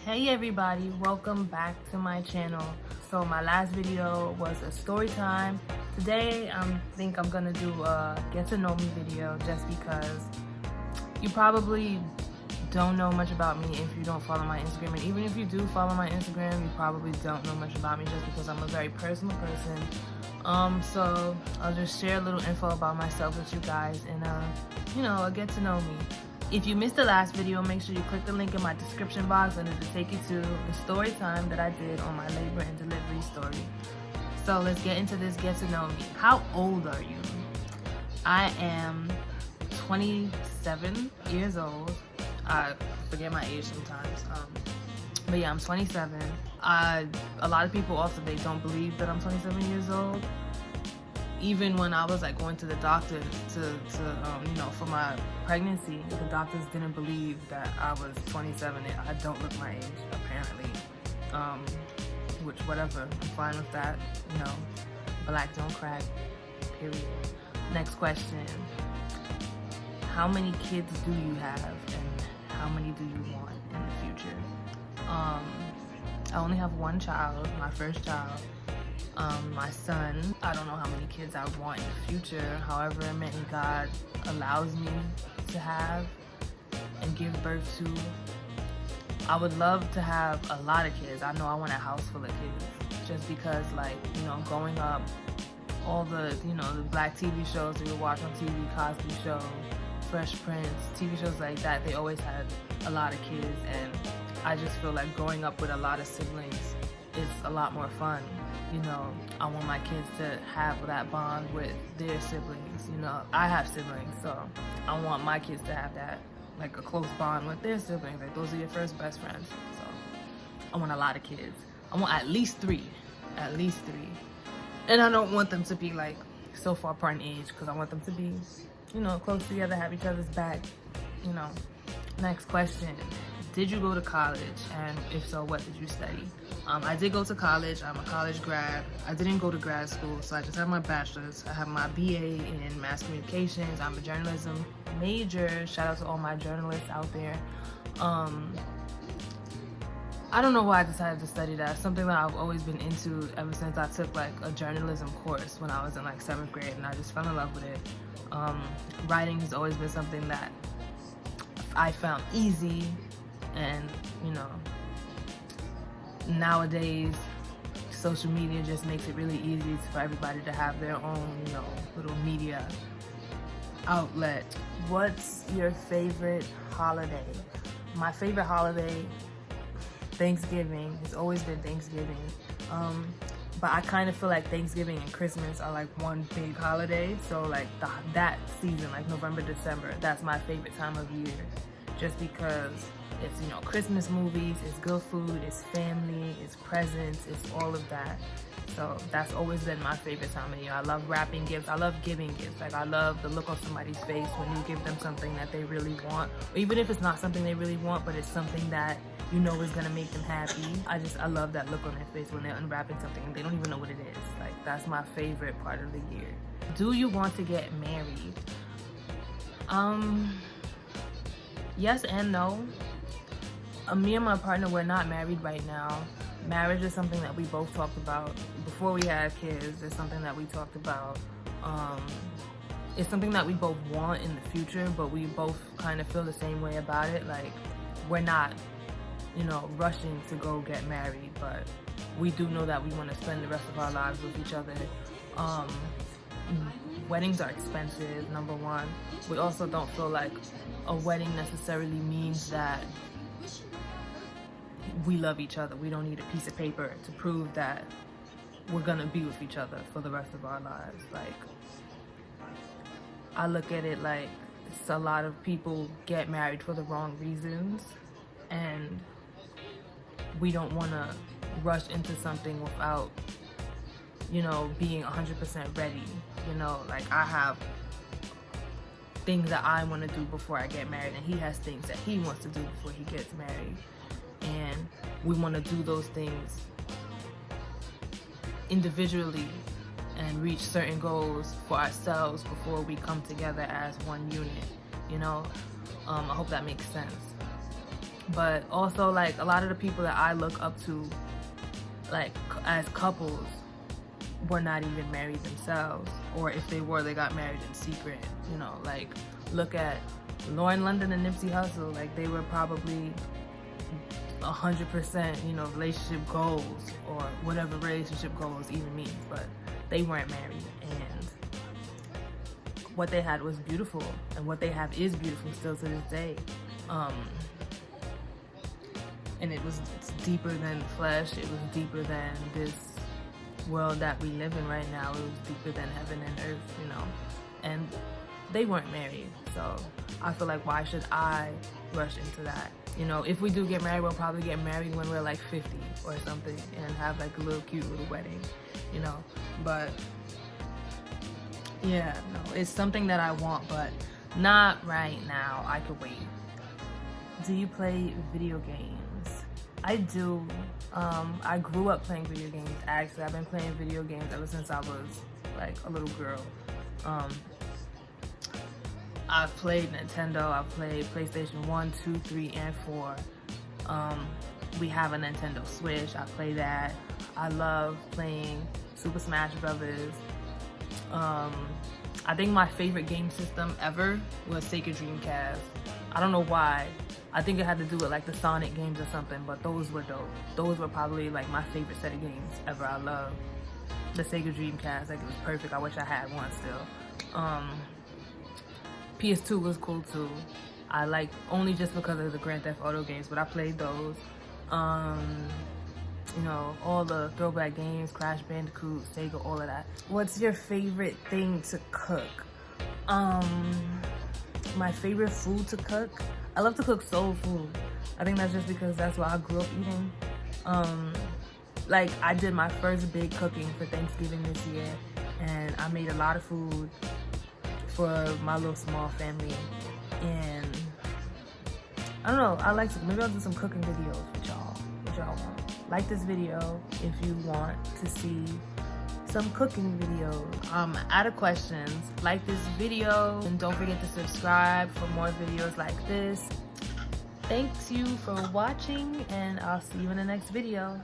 Hey everybody, welcome back to my channel. So my last video was a story time. Today I think I'm gonna do a get to know me video just because you probably don't know much about me if you don't follow my Instagram, and even if you do follow my Instagram, you probably don't know much about me just because I'm a very personal person. So I'll just share a little info about myself with you guys and a get to know me. If you missed the last video, make sure you click the link in my description box and it'll take you to the story time that I did on my labor and delivery story. So let's get into this get to know me. How old are you? I am 27 years old. I forget my age sometimes. But yeah, I'm 27. A lot of people also, they don't believe that I'm 27 years old. Even when I was like going to the doctors for my pregnancy, the doctors didn't believe that I was 27. I don't look my age, apparently. Which, whatever, I'm fine with that. Black don't crack, period. Next question. How many kids do you have and how many do you want in the future? I only have one child, my first child. My son. I don't know how many kids I want in the future, however many God allows me to have and give birth to. I would love to have a lot of kids. I know I want a house full of kids just because, growing up, all the black TV shows we would watch on TV, Cosby Show, Fresh Prince, TV shows like that, they always had a lot of kids, and I just feel like growing up with a lot of siblings is a lot more fun. I want my kids to have that bond with their siblings. I have siblings, so I want my kids to have that, like a close bond with their siblings. Like, those are your first best friends. So I want a lot of kids. I want at least three. And I don't want them to be like so far apart in age, because I want them to be, close together, have each other's back. Next question. Did you go to college? And if so, what did you study? I did go to college. I'm a college grad. I didn't go to grad school, so I just have my bachelor's. I have my BA in mass communications. I'm a journalism major. Shout out to all my journalists out there. I don't know why I decided to study that. Something that I've always been into ever since I took like a journalism course when I was in like 7th grade, and I just fell in love with it. Writing has always been something that I found easy, and nowadays social media just makes it really easy for everybody to have their own little media outlet. What's your favorite holiday? My favorite holiday, Thanksgiving. It's always been Thanksgiving, but I kind of feel like Thanksgiving and Christmas are like one big holiday. So like that season, like November, December, that's my favorite time of year, just because it's Christmas movies, it's good food, it's family, it's presents, it's all of that. So that's always been my favorite time of year. I love wrapping gifts. I love giving gifts. Like, I love the look on somebody's face when you give them something that they really want, or even if it's not something they really want, but it's something that is gonna make them happy. I love that look on their face when they're unwrapping something and they don't even know what it is. Like, that's my favorite part of the year. Do you want to get married? Yes and no. Me and my partner, we're not married right now. Marriage is something that we both talked about before we had kids. It's something that we talked about. It's something that we both want in the future, but we both kind of feel the same way about it. Like, we're not, rushing to go get married, but we do know that we want to spend the rest of our lives with each other. Weddings are expensive, number one. We also don't feel like a wedding necessarily means that we love each other. We don't need a piece of paper to prove that we're gonna be with each other for the rest of our lives. Like, I look at it like a lot of people get married for the wrong reasons, and we don't want to rush into something without being 100% ready. Like, I have things that I want to do before I get married, and he has things that he wants to do before he gets married, and we want to do those things individually and reach certain goals for ourselves before we come together as one unit. I hope that makes sense. But also, like, a lot of the people that I look up to, like, as couples, were not even married themselves, or if they were, they got married in secret. You know, like, look at Lauren London and Nipsey Hussle. Like, they were probably 100%, you know, relationship goals, or whatever relationship goals even means, but they weren't married, and what they had was beautiful, and what they have is beautiful still to this day. And it's deeper than flesh. It was deeper than this world that we live in right now. It was deeper than heaven and earth, you know. And they weren't married, so I feel like, why should I rush into that? You know, if we do get married, we'll probably get married when we're like 50 or something, and have like a little cute little wedding, you know. But yeah, no, it's something that I want, but not right now. I could wait. Do you play video games? I do. I grew up playing video games. Actually, I've been playing video games ever since I was like a little girl. I've played Nintendo. I've played PlayStation 1, 2, 3, and 4. We have a Nintendo Switch. I play that. I love playing Super Smash Brothers. I think my favorite game system ever was Sega Dreamcast. I don't know why. I think it had to do with like the Sonic games or something, but those were dope. Those were probably like my favorite set of games ever. I love the Sega Dreamcast. Like, it was perfect. I wish I had one still. PS2 was cool too. I like, only just because of the Grand Theft Auto games, but I played those. You know, all the throwback games, Crash Bandicoot, Sega, all of that. What's your favorite thing to cook? My favorite food to cook? I love to cook soul food. I think that's just because that's what I grew up eating. Like, I did my first big cooking for Thanksgiving this year, and I made a lot of food for my little small family. And I don't know, I like to, maybe I'll do some cooking videos with y'all, what y'all want. Like this video if you want to see some cooking videos. Out of questions, like this video, and don't forget to subscribe for more videos like this. Thanks you for watching, and I'll see you in the next video.